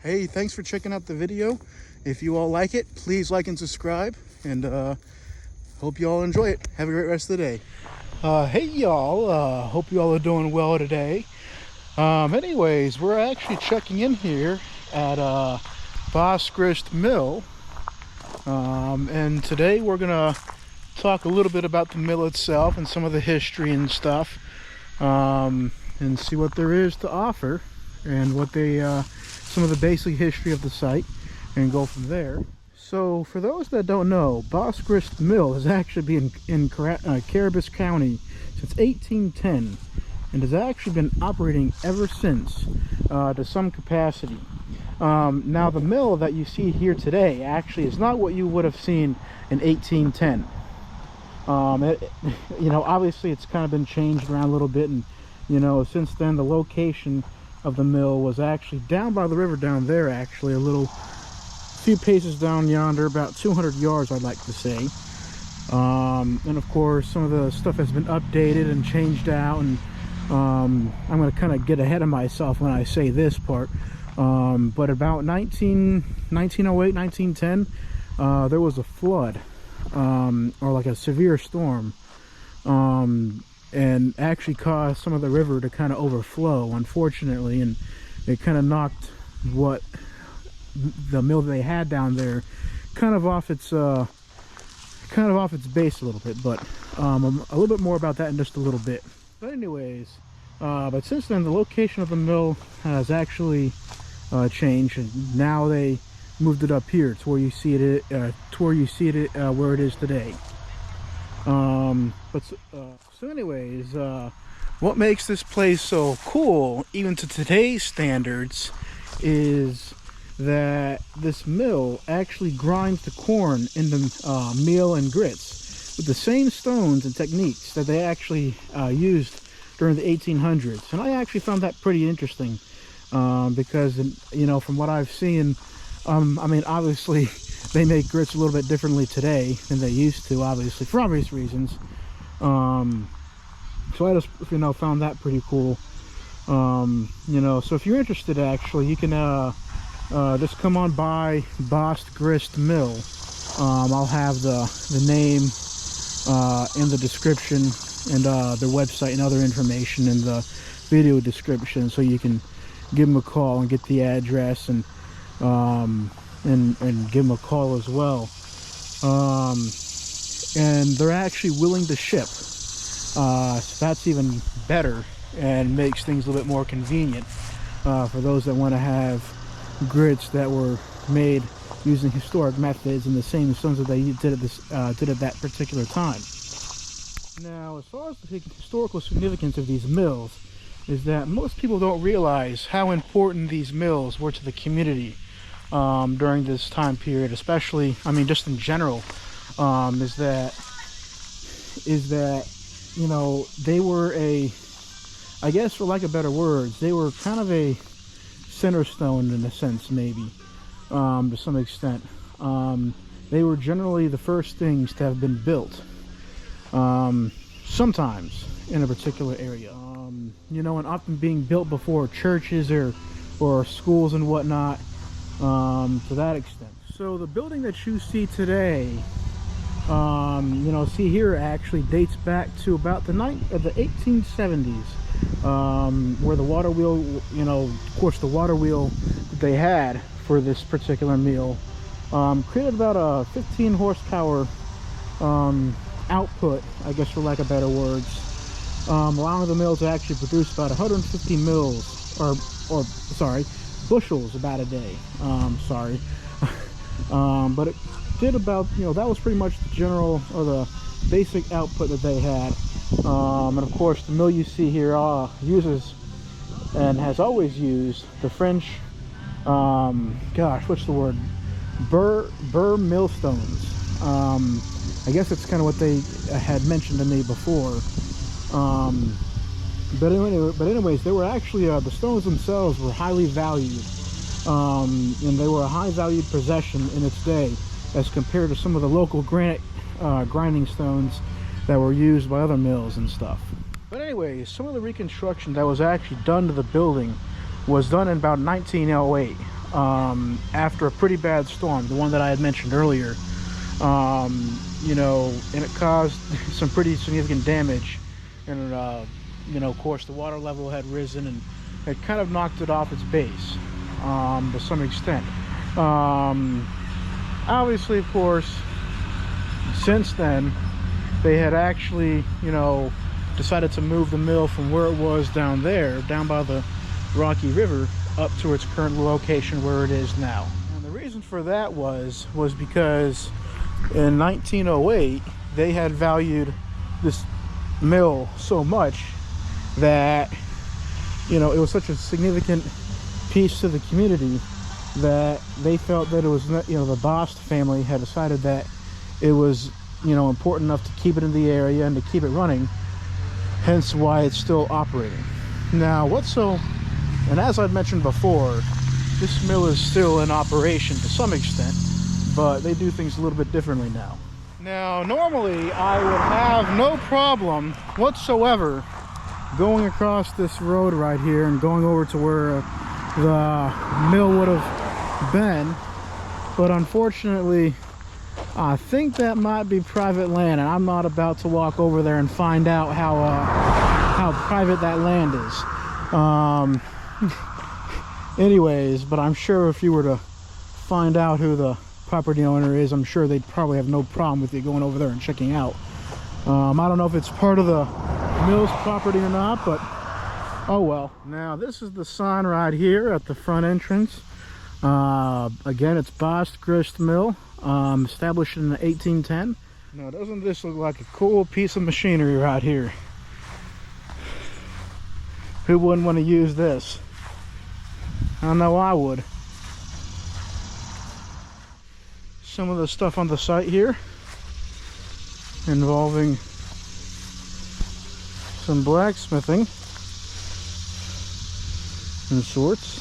Hey, thanks for checking out the video. If you all like it, please like and subscribe, and hope you all enjoy it. Have a great rest of the day. Hey y'all, hope you all are doing well today. Anyways, we're actually checking in here at Bost Grist Mill, and today we're gonna talk a little bit about the mill itself and some of the history and stuff, and see what there is to offer and what they some of the basic history of the site, and go from there. So for those that don't know, Bost Grist Mill has actually been in Caribous County since 1810 and has actually been operating ever since to some capacity. Now the mill that you see here today actually is not what you would have seen in 1810. You know, obviously it's kind of been changed around a little bit, and you know, since then the location of the mill was actually down by the river down there, actually a few paces down yonder, about 200 yards I'd like to say. And of course some of the stuff has been updated and changed out, and I'm going to kind of get ahead of myself when I say this part, but about 1908, 1910, there was a flood, or like a severe storm, and actually caused some of the river to kind of overflow, unfortunately, and it kind of knocked what the mill they had down there kind of off its base a little bit. But a little bit more about that in just a little bit. But anyways, but since then the location of the mill has actually changed, and now they moved it up here to where you see it where it is today. So anyways, what makes this place so cool, even to today's standards, is that this mill actually grinds the corn into meal and grits with the same stones and techniques that they actually used during the 1800s. And I actually found that pretty interesting, because, you know, from what I've seen, I mean, obviously they make grits a little bit differently today than they used to, obviously, for obvious reasons. So I just, you know, found that pretty cool. You know, so if you're interested, actually, you can just come on by Bost Grist Mill. I'll have the name in the description, and their website and other information in the video description, so you can give them a call and get the address, and give them a call as well. And they're actually willing to ship, so that's even better and makes things a little bit more convenient for those that want to have grits that were made using historic methods and the same stones that they did at that particular time. Now, as far as the historical significance of these mills, is that most people don't realize how important these mills were to the community during this time period, especially, I mean, just in general. Is that you know, they were I guess, for lack of better words, they were kind of a center stone in a sense, maybe, to some extent. They were generally the first things to have been built, sometimes in a particular area, you know, and often being built before churches or schools and whatnot, to that extent. So the building that you see today, you know, see here, actually dates back to about the 1870s, where the water wheel, you know, of course the water wheel that they had for this particular mill created about a 15 horsepower output, I guess, for lack of better words, allowing the mill to actually produce about 150 mils, or sorry, bushels about a day. Sorry. But it did about, you know, that was pretty much the general, or the basic output that they had. And of course the mill you see here uses, and has always used, the French, gosh, what's the word, burr millstones. I guess it's kind of what they had mentioned to me before. But anyways, they were actually, the stones themselves were highly valued, and they were a high valued possession in its day, as compared to some of the local granite grinding stones that were used by other mills and stuff. But anyway, some of the reconstruction that was actually done to the building was done in about 1908. after a pretty bad storm, the one that I had mentioned earlier. You know, and it caused some pretty significant damage. And, you know, of course, the water level had risen and it kind of knocked it off its base to some extent. Obviously, of course, since then, they had actually, you know, decided to move the mill from where it was down there, down by the Rocky River, up to its current location where it is now. And the reason for that was because in 1908, they had valued this mill so much that, you know, it was such a significant piece to the community that they felt that it was, you know, the Bost family had decided that it was, you know, important enough to keep it in the area and to keep it running, hence why it's still operating. Now, and as I've mentioned before, this mill is still in operation to some extent, but they do things a little bit differently now. Now, normally I would have no problem whatsoever going across this road right here and going over to where the mill would have been, but unfortunately I think that might be private land, and I'm not about to walk over there and find out how private that land is. Anyways, but I'm sure if you were to find out who the property owner is, I'm sure they'd probably have no problem with you going over there and checking out. I don't know if it's part of the mill's property or not, but oh well. Now, this is the sign right here at the front entrance. Again, it's Bost Grist Mill, established in 1810. Now, doesn't this look like a cool piece of machinery right here? Who wouldn't want to use this? I know I would. Some of the stuff on the site here involving some blacksmithing and sorts.